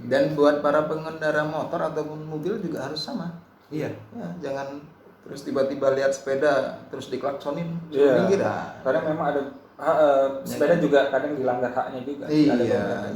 Dan buat para pengendara motor ataupun mobil juga harus sama. Iya. Ya, jangan terus tiba-tiba lihat sepeda terus diklaksonin suruh Iya. minggir. Kadang memang ada sepeda juga kadang dilanggar haknya juga. Iya. Ada beberapa.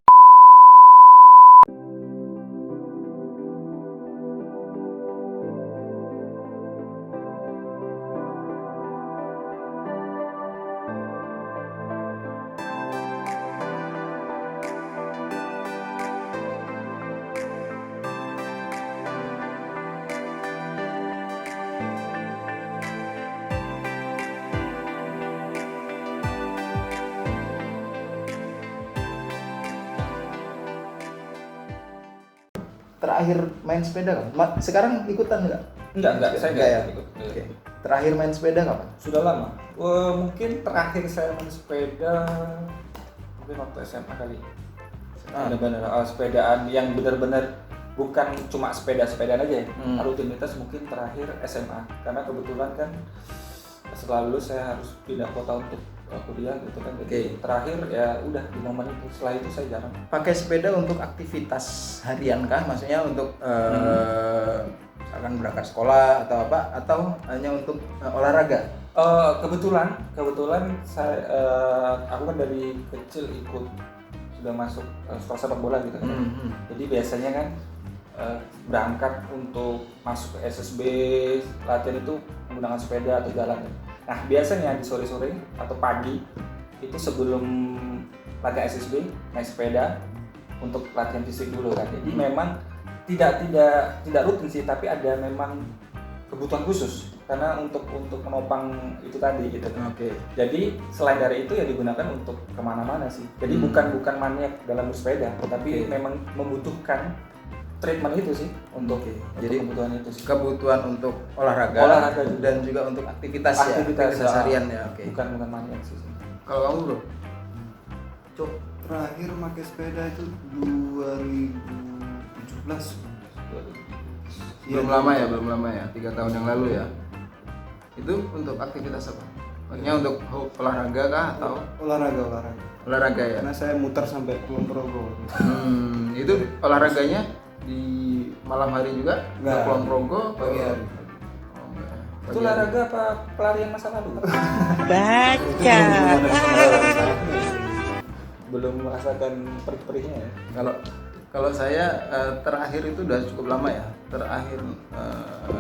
Terakhir main sepeda kan? Sekarang ikutan nggak? Enggak, saya Enggak ya? ikut. Oke. Terakhir main sepeda kapan? Sudah lama. Mungkin terakhir saya main sepeda mungkin waktu SMA kali. Benar-benar sepedaan yang benar-benar bukan cuma sepedaan aja ya. Rutinitas mungkin terakhir SMA. Karena kebetulan kan setelah lulus saya harus pindah kota untuk kuliah gitu kan. Jadi terakhir ya udah di momen itu. Setelah itu saya jarang. Pakai sepeda untuk aktivitas harian kah? Maksudnya untuk misalkan berangkat sekolah atau apa? Atau hanya untuk olahraga? Kebetulan saya aku kan dari kecil ikut sudah masuk sekolah sepak bola gitu kan. Jadi biasanya kan berangkat untuk masuk ke SSB latihan itu menggunakan sepeda atau jalan. Nah biasanya di sore-sore atau pagi itu sebelum latihan SSB naik sepeda untuk latihan fisik dulu kan. Jadi memang tidak rutin sih, tapi ada memang kebutuhan khusus karena untuk menopang itu tadi gitu. Jadi selain dari itu ya digunakan untuk kemana-mana sih. Jadi bukan maniak dalam bersepeda, tapi memang membutuhkan treatment itu sih untuk jadi kebutuhan itu sih. Kebutuhan untuk olahraga dan juga untuk aktivitas harian ya. Bukan maniak sih. Kalau kamu bro? Cok, terakhir pakai sepeda itu 2017. Belum lama ya, 3 tahun yang lalu ya. Itu untuk aktivitas apa? Maksudnya untuk olahraga kah atau? Olahraga ya? Karena saya muter sampai Kulon Progo. Itu olahraganya di malam hari juga? Enggak. Kulon Progo? Pagi hari. Itu olahraga apa pelarian masa lalu? Baca. Belum merasakan perih-perihnya ya? Kalau saya terakhir itu udah cukup lama ya. Terakhir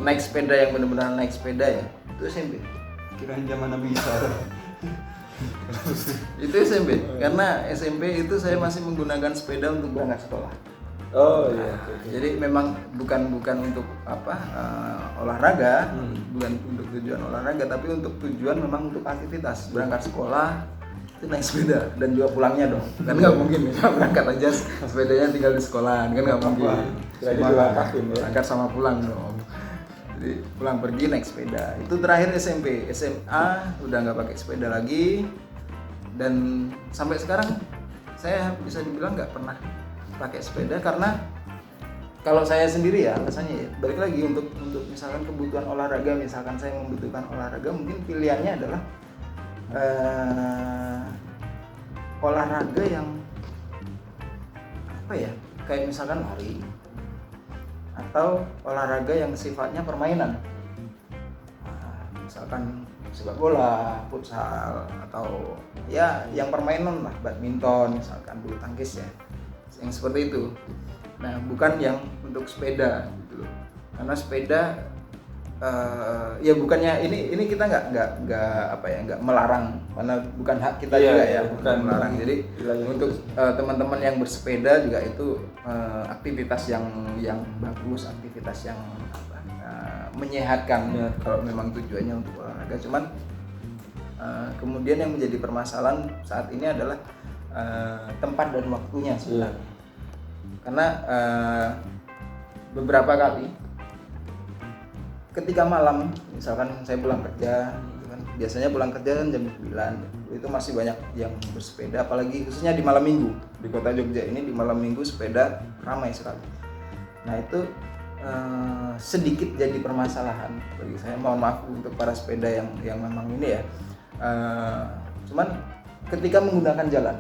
naik sepeda yang benar-benar naik sepeda ya. Itu SMP. Kirain zaman Nabi Isa. Itu SMP. Karena SMP itu saya masih menggunakan sepeda untuk berangkat sekolah. Oh iya. Jadi memang bukan untuk apa olahraga, bukan untuk tujuan olahraga, tapi untuk tujuan memang untuk aktivitas. Berangkat sekolah itu naik sepeda dan juga pulangnya dong. Kan nggak mungkin misal berangkat aja sepedanya tinggal di sekolah, kan nggak mungkin. Berangkat sama pulang dong. Jadi pulang pergi naik sepeda. Itu terakhir SMP. SMA udah nggak pakai sepeda lagi. Dan sampai sekarang saya bisa dibilang nggak pernah pakai sepeda karena kalau saya sendiri ya alasannya ya balik lagi untuk misalkan kebutuhan olahraga, misalkan saya membutuhkan olahraga, mungkin pilihannya adalah olahraga yang apa ya, kayak misalkan lari atau olahraga yang sifatnya permainan, misalkan sepak bola, futsal, atau ya yang permainan lah, badminton misalkan, bulu tangkis ya, yang seperti itu. Nah bukan yang untuk sepeda gitu loh, karena sepeda ya bukannya ini kita nggak melarang, karena bukan hak kita juga ya, bukan melarang. Jadi untuk teman-teman yang bersepeda juga itu aktivitas yang bagus, aktivitas yang menyehatkan kalau memang tujuannya untuk olahraga. Cuman kemudian yang menjadi permasalahan saat ini adalah tempat dan waktunya sebenarnya. Karena beberapa kali ketika malam, misalkan saya pulang kerja gitu kan, biasanya pulang kerja kan jam 9, itu masih banyak yang bersepeda, apalagi khususnya di malam minggu. Di kota Jogja ini di malam minggu sepeda ramai sekali. Nah itu sedikit jadi permasalahan bagi saya. Mohon maaf untuk para sepeda yang memang ini ya, cuman ketika menggunakan jalan,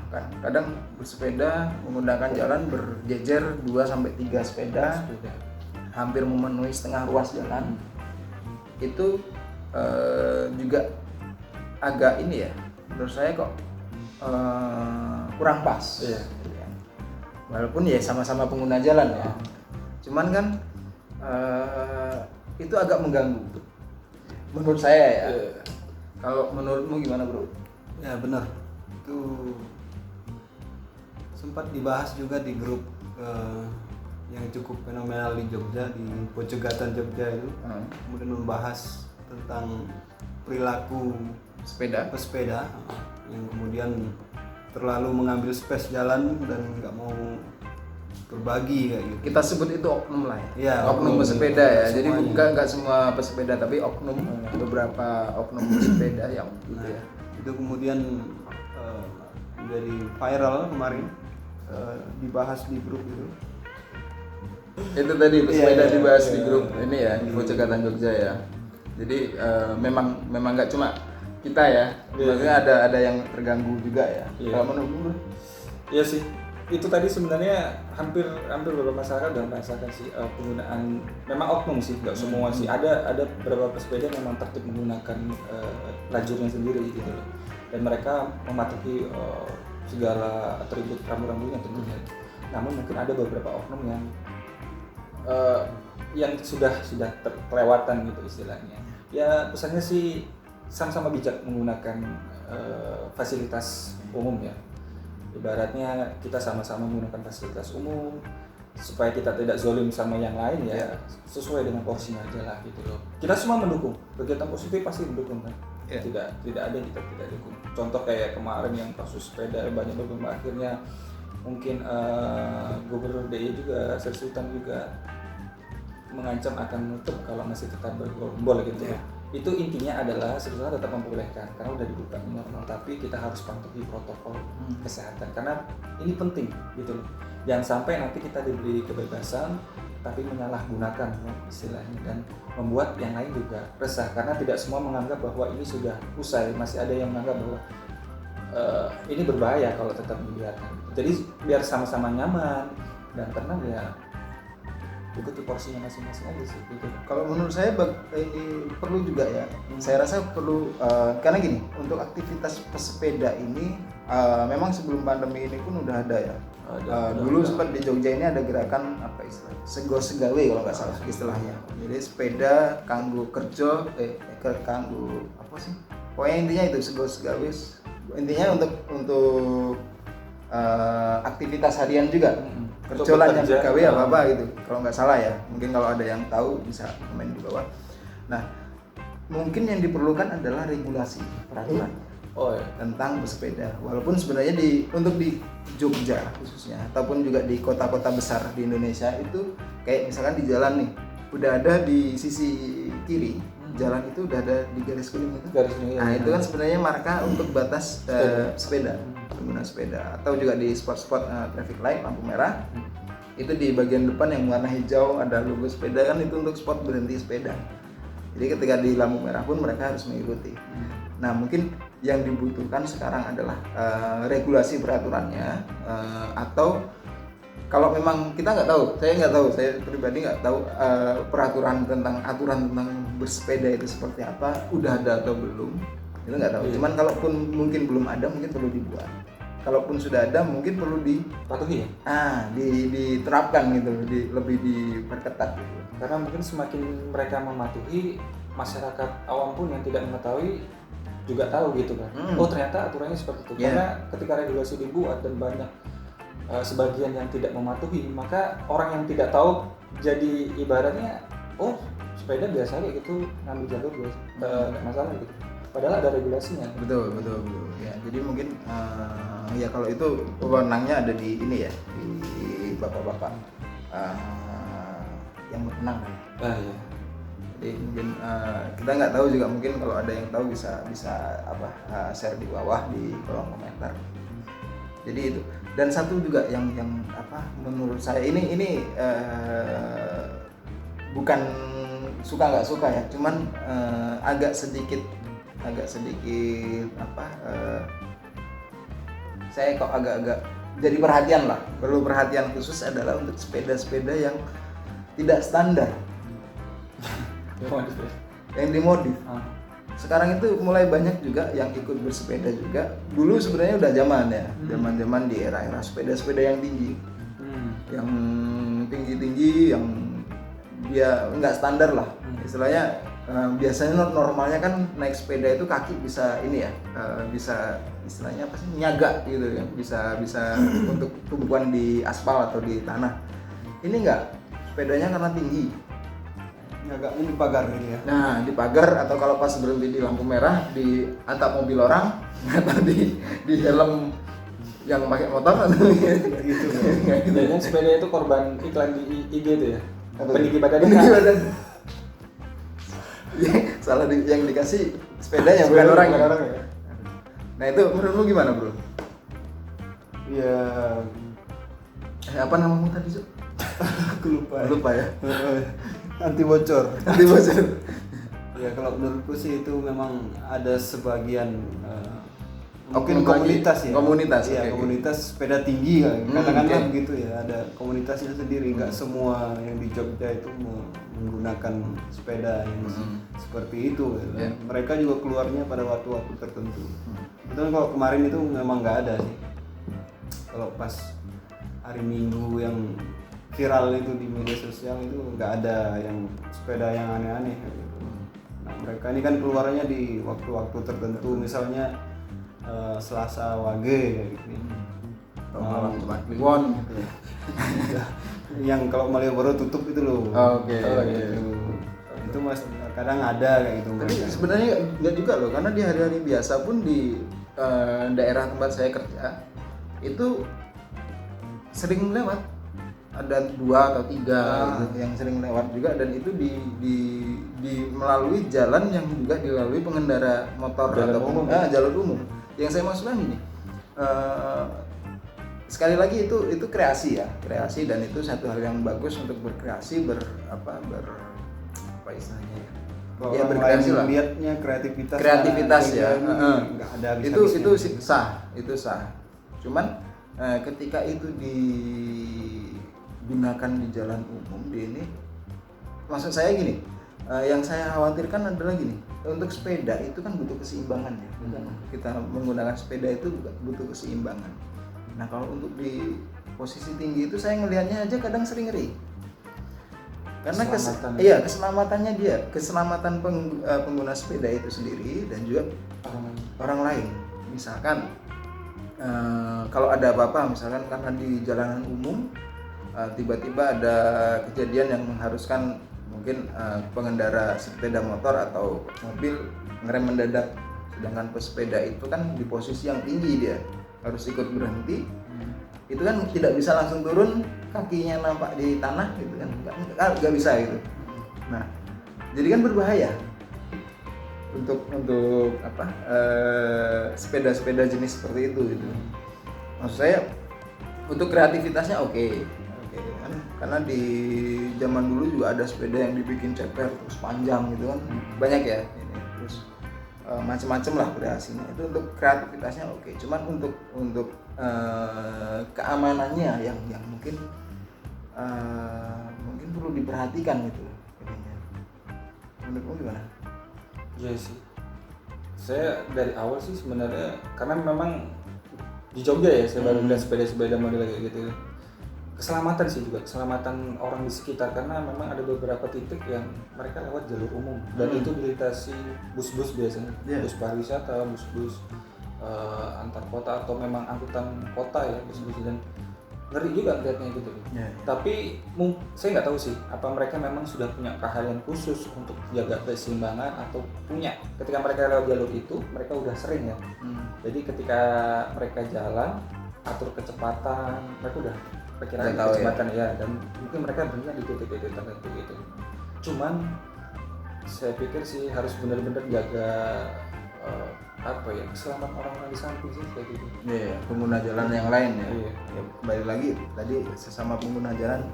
bahkan kadang bersepeda menggunakan jalan berjejer 2 sampai 3 sepeda, hampir memenuhi setengah ruas jalan. Itu juga agak ini ya, menurut saya kok kurang pas. Iya. Walaupun ya sama-sama pengguna jalan ya, cuman kan itu agak mengganggu menurut saya ya. Kalau menurutmu gimana bro? Ya benar, itu sempat dibahas juga di grup yang cukup fenomenal di Jogja, di Pojogatan Jogja itu. Kemudian membahas tentang perilaku pesepeda yang kemudian terlalu mengambil space jalan dan nggak mau berbagi kayak gitu. Kita sebut itu oknum lah ya, Ya, oknum pesepeda ya. Jadi semuanya. bukan nggak semua pesepeda, tapi oknum, beberapa oknum pesepeda yang gitu Nah, ya. itu kemudian menjadi viral kemarin, dibahas di grup itu. Itu tadi pesepeda Iya, dibahas iya. di grup ini ya, di Pojogatan Jogja ya. Jadi memang nggak cuma kita ya, maksudnya ada yang terganggu juga ya. Iya. Kalau menurutmu? Iya sih, itu tadi sebenarnya hampir beberapa masyarakat udah merasakan sih penggunaan, memang oknum sih, nggak semua sih. Ada beberapa pesepeda memang tertib menggunakan lajurnya sendiri gitu loh, dan mereka mematuhi segala atribut rambu-rambunya tentunya. Namun mungkin ada beberapa oknum yang sudah terlewatan gitu istilahnya. Ya pesannya sih sama-sama bijak menggunakan fasilitas umum ya. Ibaratnya kita sama-sama menggunakan fasilitas umum supaya kita tidak zolim sama yang lain ya, sesuai dengan porsinya aja lah gitu loh. Kita semua mendukung kegiatan positif, pasti mendukung kan. Tidak ada yang kita tidak dukung. Contoh kayak kemarin yang kasus sepeda banyak berkembang, akhirnya mungkin Gubernur DIY juga, Sri Sultan juga mengancam akan menutup kalau masih tetap bergerombol gitu. Itu intinya adalah sebetulnya tetap membolehkan karena udah dibuka normal, tapi kita harus patuhi protokol kesehatan karena ini penting gitu loh. Jangan sampai nanti kita diberi kebebasan tapi menyalahgunakan ya, istilahnya, dan membuat yang lain juga resah karena tidak semua menganggap bahwa ini sudah usai. Masih ada yang menganggap bahwa ini berbahaya kalau tetap dibiarkan. Jadi biar sama-sama nyaman dan tenang ya, ikuti porsinya masing-masing aja sih gitu. Kalau menurut saya ini perlu juga ya. Saya rasa perlu karena gini, untuk aktivitas pesepeda ini memang sebelum pandemi ini pun udah ada ya. Dulu sempat di Jogja ini ada gerakan apa istilahnya, sego segawe kalau nggak salah istilahnya. Jadi sepeda kanggo kerja, kanggo apa sih? Pokoknya intinya itu sego segawe. Intinya untuk aktivitas harian juga. Kerjolan yang gawe apa gitu, kalau nggak salah ya. Mungkin kalau ada yang tahu bisa komen di bawah. Nah, mungkin yang diperlukan adalah regulasi peraturan tentang bersepeda. Walaupun sebenarnya untuk di Jogja khususnya ataupun juga di kota-kota besar di Indonesia itu kayak misalkan di jalan nih, udah ada di sisi kiri jalan itu udah ada di garis kuning itu. Nah, itu kan sebenarnya marka untuk batas sepeda. Pengguna sepeda, atau juga di spot-spot traffic light lampu merah itu di bagian depan yang warna hijau ada logo sepeda kan, itu untuk spot berhenti sepeda. Jadi ketika di lampu merah pun mereka harus mengikuti. Nah, mungkin yang dibutuhkan sekarang adalah regulasi peraturannya, atau kalau memang kita nggak tahu, saya pribadi nggak tahu aturan tentang bersepeda itu seperti apa, udah ada atau belum, itu nggak tahu. Cuman kalaupun mungkin belum ada, mungkin perlu dibuat. Kalaupun sudah ada, mungkin perlu dipatuhi ya. Diterapkan gitu, lebih diperketat gitu. Karena mungkin semakin mereka mematuhi, masyarakat awam pun yang tidak mengetahui juga tahu gitu kan. Oh ternyata aturannya seperti itu. Karena ketika regulasi dibuat dan banyak sebagian yang tidak mematuhi, maka orang yang tidak tahu jadi ibaratnya sepeda biasa kayak gitu, ngambil jalur biasa, nggak masalah gitu. Padahal ada regulasinya. Betul. Ya, jadi mungkin ya kalau itu wewenangnya ada di ini ya, di bapak-bapak yang berwenang. Iya. Jadi mungkin kita nggak tahu juga, mungkin kalau ada yang tahu bisa share di bawah di kolom komentar. Jadi itu. Dan satu juga yang menurut saya ini bukan suka nggak suka ya, cuman agak sedikit saya kok agak-agak jadi perhatian lah. Perlu perhatian khusus adalah untuk sepeda-sepeda yang tidak standar, yang dimodif. Sekarang itu mulai banyak juga yang ikut bersepeda juga. Dulu sebenarnya udah zaman ya, zaman-zaman di era-era sepeda-sepeda yang tinggi, yang tinggi-tinggi, yang dia nggak standar lah. Istilahnya biasanya normalnya kan naik sepeda itu kaki bisa ini ya, bisa istilahnya apa sih, nyaga gitu ya, bisa untuk tumpuan di aspal atau di tanah. Ini enggak, sepedanya karena tinggi, agak ini pagar gitu ya. nah di pagar atau kalau pas berhenti di lampu merah di atap mobil orang atau di helm yang pakai motor atau gitu. Biasanya sepeda itu korban iklan di IG itu ya. Peninggi badan. Peninggi badan. Ya, salah yang dikasih sepedanya bukan orang ya. Nah itu menurut lu gimana bro? Ya Apa namamu tadi Su? aku lupa Ya. anti bocor. Ya kalau menurutku sih itu memang ada sebagian mungkin komunitas ya. Komunitas. Iya, Okay. komunitas sepeda tinggi kan. Katakanlah okay. begitu ya, ada komunitasnya sendiri. Enggak semua yang di Jogja itu menggunakan sepeda yang seperti itu. Yeah. Mereka juga keluarnya pada waktu-waktu tertentu. Betul, kalau kemarin itu memang nggak ada sih. Kalau pas hari Minggu yang viral itu di media sosial itu nggak ada yang sepeda yang aneh-aneh gitu. Nah mereka ini kan keluarnya di waktu-waktu tertentu, misalnya Selasa Wage kayak gitu. Malam Jumat Kliwon gitu. Yang kalau Malioboro tutup itu loh. Oke. Gitu. Itu mas kadang ada kayak gitu. Tapi sebenarnya nggak juga loh, karena di hari-hari biasa pun di daerah tempat saya kerja itu sering lewat, ada 2 atau 3 gitu, yang sering lewat juga, dan itu di melalui jalan yang juga dilalui pengendara motor Jalan atau umum. jalur umum. Yang saya maksudkan gini, sekali lagi itu kreasi ya, kreasi, dan itu satu hal yang bagus untuk berkreasi, apa istilahnya ya? Kalau Ya, orang berkreasi lain lah. lihatnya kreativitas Ya, nggak ada itu sah. Cuman ketika itu digunakan di jalan umum di ini, maksud saya gini, yang saya khawatirkan adalah gini, untuk sepeda itu kan butuh keseimbangan ya. Kita menggunakan sepeda itu butuh keseimbangan. Nah kalau untuk di posisi tinggi itu saya ngelihatnya aja kadang sering ngeri. Karena keselamatannya dia, keselamatan pengguna sepeda itu sendiri dan juga orang lain. Misalkan kalau ada apa-apa, misalkan karena di jalanan umum tiba-tiba ada kejadian yang mengharuskan mungkin pengendara sepeda motor atau mobil ngerem mendadak, sedangkan pesepeda itu kan di posisi yang tinggi, dia harus ikut berhenti. Itu kan tidak bisa langsung turun, kakinya nampak di tanah gitu kan, nggak bisa gitu. Nah jadi kan berbahaya untuk sepeda-sepeda jenis seperti itu gitu. Maksud saya untuk kreativitasnya oke kan, karena di zaman dulu juga ada sepeda yang dibikin ceper terus panjang gitu kan, banyak ya ini, terus macam-macam lah kreasinya. Itu untuk kreativitasnya oke. Cuman untuk keamanannya yang mungkin perlu diperhatikan gitu ininya. Menurutmu gimana? Iya sih. Saya dari awal sih sebenarnya, karena memang di Jogja ya saya baru lihat sepeda-sepeda model kayak gitu. Keselamatan sih juga, keselamatan orang di sekitar, karena memang ada beberapa titik yang mereka lewat jalur umum dan itu dilintasi bus-bus biasanya, bus pariwisata, bus-bus antar kota atau memang angkutan kota ya, bus-bus, dan ngeri juga lihatnya gitu. Tapi saya nggak tahu sih apa mereka memang sudah punya keahlian khusus untuk jaga keseimbangan atau punya, ketika mereka lewat jalur itu mereka udah sering ya. Jadi ketika mereka jalan atur kecepatan, mereka udah perkiraan kecepatan ya, dan mungkin mereka benar di titik-titik tertentu gitu. Cuman saya pikir sih harus benar-benar jaga keselamatan orang-orang di samping sih kayak gitu. Iya, pengguna jalan yang lain ya. Ya kembali lagi tadi, sesama pengguna jalan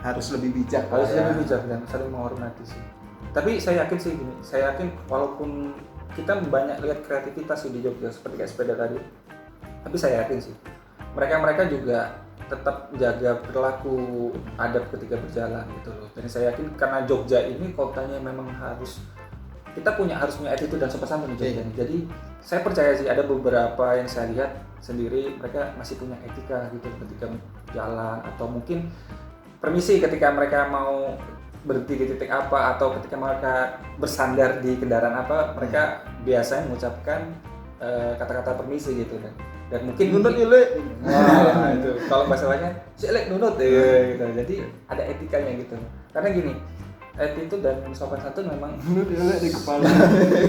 harus lebih bijak. Lebih bijak dan saling menghormati sih. Tapi saya yakin sih gini, saya yakin walaupun kita banyak lihat kreativitas sih di Jogja seperti kayak sepeda tadi, Tapi saya yakin sih mereka juga tetap jaga perilaku adab ketika berjalan gitu loh. Dan saya yakin karena Jogja ini kotanya memang harus harus punya attitude dan sopan santun di Jogja. Jadi saya percaya sih ada beberapa yang saya lihat sendiri mereka masih punya etika gitu ketika jalan, atau mungkin permisi ketika mereka mau berhenti di titik apa, atau ketika mereka bersandar di kendaraan apa, mereka biasanya mengucapkan kata-kata permisi gitu kan. Dan mungkin nunut ile. Wah, itu kalau bahasa lainnya silek nunut gitu. Jadi ada etikanya gitu. Karena gini, attitude dan sopan santun memang Nunut ile di kepala.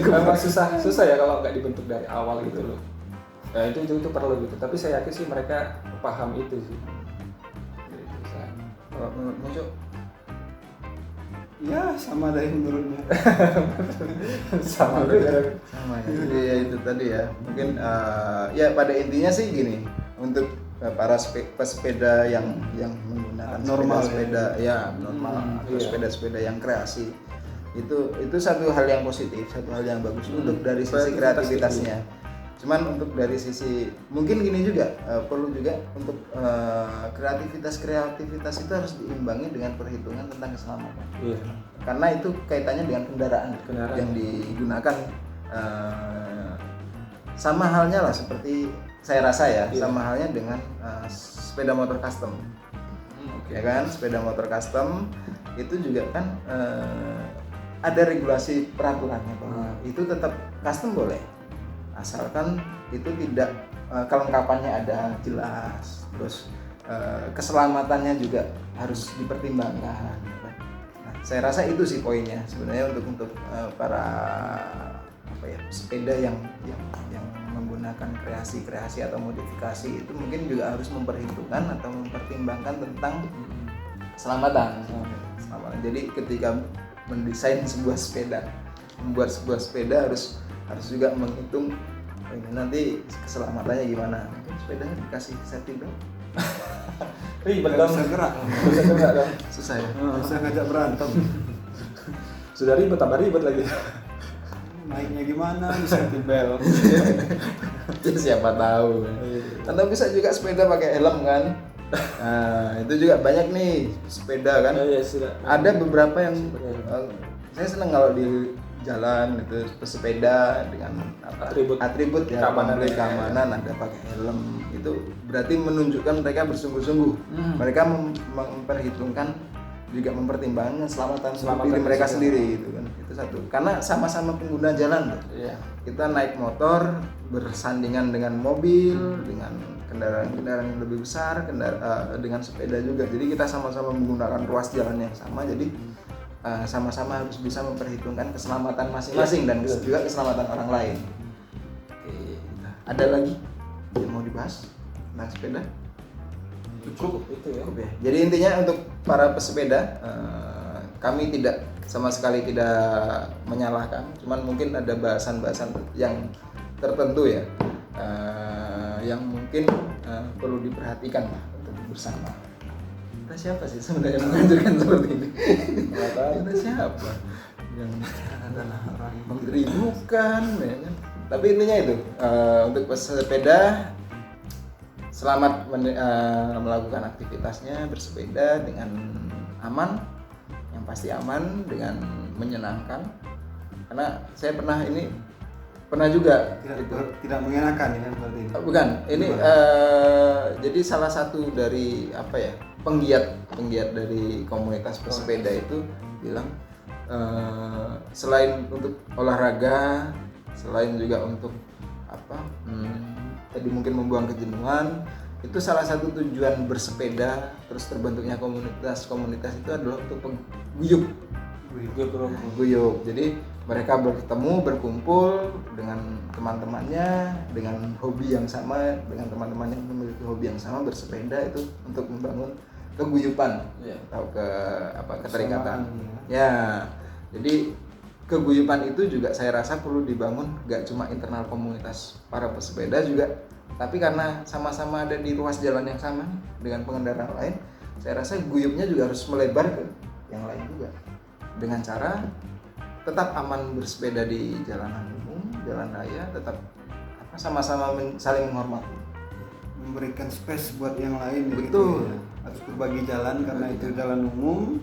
memang susah ya kalau nggak dibentuk dari awal gitu loh. Ya itu perlu gitu. Tapi saya yakin sih mereka paham itu sih. Kalau menurutmu Cok? Ya sama dari menurutnya. Sama Sama ya. Jadi ya itu tadi ya. Mungkin ya pada intinya sih gini, untuk para pesepeda yang menggunakan Normal sepeda ya normal atau iya. sepeda-sepeda yang kreasi, itu satu hal yang positif, satu hal yang bagus untuk dari sisi Kreativitas kreativitasnya. Cuman untuk dari sisi mungkin gini juga perlu juga untuk kreativitas itu harus diimbangi dengan perhitungan tentang keselamatan. Iya. Karena itu kaitannya dengan kendaraan yang digunakan, sama halnya lah seperti saya rasa ya, Iya. sama halnya dengan sepeda motor custom. Ya kan, sepeda motor custom itu juga kan ada regulasi peraturannya bahwa itu tetap custom boleh, asalkan itu tidak kelengkapannya ada jelas, terus keselamatannya juga harus dipertimbangkan. Nah, saya rasa itu sih poinnya sebenarnya untuk para sepeda yang menggunakan kreasi atau modifikasi itu mungkin juga harus memperhitungkan atau mempertimbangkan tentang keselamatan. Jadi ketika mendesain sebuah sepeda, membuat sebuah sepeda harus juga menghitung ini nanti keselamatannya gimana. Mungkin sepedanya dikasih safety belt. Ribet Nggak dong. bisa gerak. Bisa gerak dong. Susah ya. Bisa ngajak berantem. Sudah ribet, tambah ribet lagi. Naiknya gimana? Bisa di bel. Ya, siapa tahu. Atau bisa juga sepeda pakai helm kan. Nah, itu juga banyak nih sepeda kan. Ya, sudah. Ada beberapa yang saya senang kalau di jalan itu pesepeda dengan atribut ya, keamanan, keamanan ada pakai helm, itu berarti menunjukkan mereka bersungguh-sungguh. Mereka memperhitungkan juga mempertimbangkan keselamatan diri mereka sendiri gitu kan. Itu satu. Karena sama-sama pengguna jalan tuh. Iya. Kita naik motor bersandingan dengan mobil, dengan kendaraan yang lebih besar, dengan sepeda juga. Jadi kita sama-sama menggunakan ruas jalan yang sama. Jadi sama-sama harus bisa memperhitungkan keselamatan masing-masing dan juga keselamatan orang lain. Oke, ada lagi yang mau dibahas tentang sepeda? Cukup itu ya. Cukup ya. Jadi intinya untuk para pesepeda, kami sama sekali tidak menyalahkan, cuman mungkin ada bahasan-bahasan yang tertentu ya, yang mungkin perlu diperhatikan lah untuk bersama. Kita siapa sih sebenarnya yang menganjurkan seperti ini? Kita siapa? Yang adalah orang menteri bukan, ya kan? Tapi intinya itu untuk pesepeda selamat melakukan aktivitasnya bersepeda dengan aman, yang pasti aman, dengan menyenangkan. Karena saya pernah juga tidak mengenakan ya berarti ini. Bukan, ini jadi salah satu dari penggiat dari komunitas pesepeda itu bilang selain untuk olahraga, selain juga untuk tadi mungkin membuang kejenuhan, itu salah satu tujuan bersepeda terus terbentuknya komunitas itu adalah untuk guyup. Jadi mereka berkumpul dengan teman-temannya, dengan hobi yang sama, dengan teman-teman yang memiliki hobi yang sama, bersepeda itu untuk membangun keguyupan atau keterikatan. Ya, jadi keguyupan itu juga saya rasa perlu dibangun gak cuma internal komunitas para pesepeda juga, tapi karena sama-sama ada di ruas jalan yang sama dengan pengendara lain, saya rasa guyupnya juga harus melebar ke yang lain juga, dengan cara tetap aman bersepeda di jalanan umum, jalan raya, tetap sama-sama saling menghormati. memberikan space buat yang lain. Betul. Gitu, ya. Harus berbagi jalan karena itu jalan umum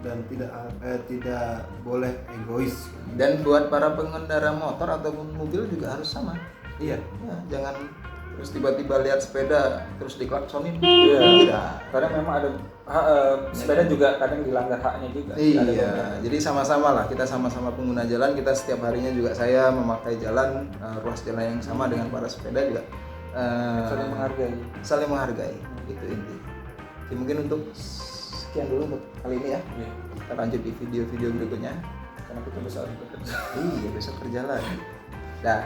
dan tidak boleh egois. Dan buat para pengendara motor ataupun mobil juga harus sama. Iya. Ya, jangan terus tiba-tiba lihat sepeda terus diklaksonin. Iya. Tidak. Karena memang ada sepeda juga kadang dilanggar haknya juga. Ada Iya, jadi sama-sama lah, kita sama-sama pengguna jalan, kita setiap harinya juga saya memakai jalan, ruas jalan yang sama dengan para sepeda juga saling menghargai. saling menghargai, itu inti. Jadi mungkin untuk sekian dulu untuk kali ini ya, Iya. kita lanjut di video-video berikutnya. Karena kita besok harus bekerja. Iya, besok kerja lagi. Dah.